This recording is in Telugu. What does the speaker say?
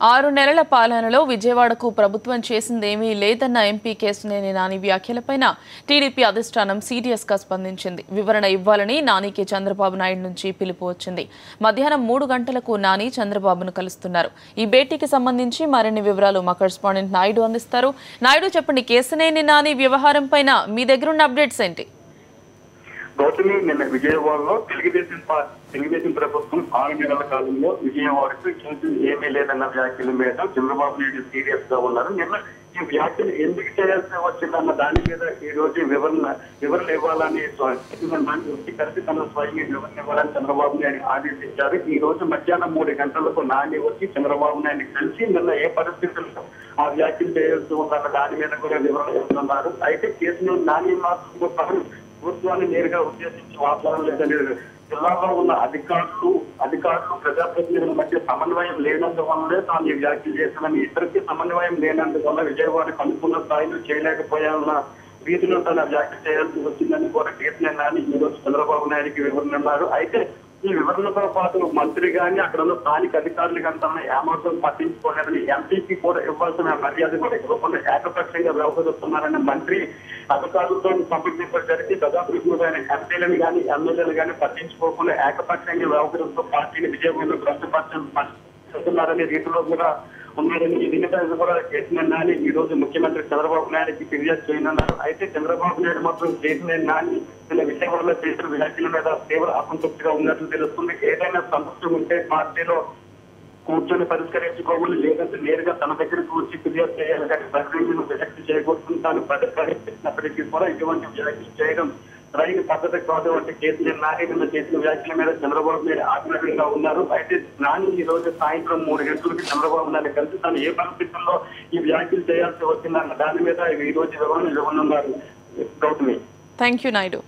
6 నెలల పాలనలో విజయవాడకు ప్రభుత్వం చేసిందేమీ లేదన్న ఎంపీ కేశినేని నాని వ్యాఖ్యలపైన టీడీపీ అధిష్టానం సీరియస్ గా స్పందించింది. వివరణ ఇవ్వాలని నానికి చంద్రబాబు నాయుడు నుంచి పిలుపు వచ్చింది. మధ్యాహ్నం 3 గంటలకు నాని చంద్రబాబును కలుస్తున్నారు. ఈ భేటీకి సంబంధించి మరిన్ని వివరాలు మా కరెస్పాండెంట్ నాయుడు అందిస్తారు. నాయుడు, చెప్పండి, కేశినేని నాని వ్యవహారం పైన మీ దగ్గరున్న అప్డేట్స్ ఏంటి? గౌతమి, నిన్న విజయవాడలో తెలుగుదేశం ప్రభుత్వం 6 నెలల కాలంలో విజయవాడకు ఏమీ లేదన్న వ్యాఖ్యల మీద చంద్రబాబు నాయుడు సీరియస్ గా ఉన్నారు. నిన్న ఈ వ్యాఖ్యలు ఎందుకు చేయాల్సి వచ్చిందన్న దాని మీద ఈ రోజు వివరణ ఇవ్వాలని కలిసి తన స్వయంగా వివరణ ఇవ్వాలని చంద్రబాబు నాయుడు ఆదేశించారు. ఈ రోజు మధ్యాహ్నం 3 గంటలకు నాని వచ్చి చంద్రబాబు నాయుడు కలిసి నిన్న ఏ పరిస్థితుల్లో ఆ వ్యాఖ్యలు చేయాల్సి ఉందన్న దాని మీద కూడా వివరణ ఇస్తున్నారు. అయితే కేసునేని నాని మాత్రం ప్రభుత్వాన్ని నేరుగా ఉద్దేశించి మాట్లాడలేదని జిల్లాలో ఉన్న అధికారులు ప్రజాప్రతినిధుల మధ్య సమన్వయం లేనందువల్లే తాను ఈ వ్యాఖ్యలు చేశానని, ఇద్దరికి సమన్వయం లేనందువల్ల విజయవాడకు అనుకున్న స్థాయిలో చేయలేకపోయాలన్న వీధిలో తన వ్యాఖ్య చేయాల్సి వచ్చిందని కూడా కేసీఆర్ నాని ఈ రోజు చంద్రబాబు నాయుడికి వివరణ. అయితే ఈ వివరణతో పాటు మంత్రి గాని అక్కడ ఉన్న స్థానిక అధికారులు కానీ తన ఏమాత్రం పట్టించుకోలేదని, ఎంపీకి కూడా ఇవ్వాల్సిన మర్యాద కూడా ఇవ్వకుండా ఏకపక్షంగా వ్యవహరిస్తున్నారని మంత్రి అధికారులతో సంప్రదింపడానికి దాదాపు ఆయన ఎంపీలను కానీ ఎమ్మెల్యేలు కానీ పట్టించుకోకుండా ఏకపక్షంగా వ్యవహరిస్తూ పార్టీని విజయవాడలో భ్రష్టపరుస్తున్నారనే రీతిలో కూడా ఉన్నారని, దీనిపై కూడా కేసీఆర్ నాని ఈ రోజు ముఖ్యమంత్రి చంద్రబాబు నాయుడికి ఫిర్యాదు చేయనున్నారు. అయితే చంద్రబాబు నాయుడు మాత్రం కేసీఆర్ నాని విజయవాడలో చేసిన వ్యాఖ్యల మీద తీవ్ర అసంతృప్తిగా ఉన్నట్లు తెలుస్తుంది. ఏదైనా సమస్య ఉంటే పార్టీలో కూర్చొని పరిష్కరించుకోవాలి, లేదంటే నేరుగా తన దగ్గరకు వచ్చి ఫిర్యాదు చేయాలి, కానీ ప్రక్రియను రిజెక్ట్ చేయకూడదు. తాను ప్రతిపాదించినప్పటికీ కూడా ఇటువంటి వ్యాఖ్యలు చేయడం రైలు పద్ధతి కాదు అంటే కేసీఆర్ నాని నిన్న చేసిన వ్యాఖ్యల మీద చంద్రబాబు నాయుడు ఆగ్రహంగా ఉన్నారు. అయితే నాని ఈ రోజు సాయంత్రం 3 గంటలకి చంద్రబాబు నాయుడు కలిసి తాను ఏ పరిస్థితుల్లో ఈ వ్యాఖ్యలు చేయాల్సి వచ్చిందన్న దాని మీద ఈ రోజు వివరణ ఇవ్వనున్నారు. గౌతమి. Thank you Naidu.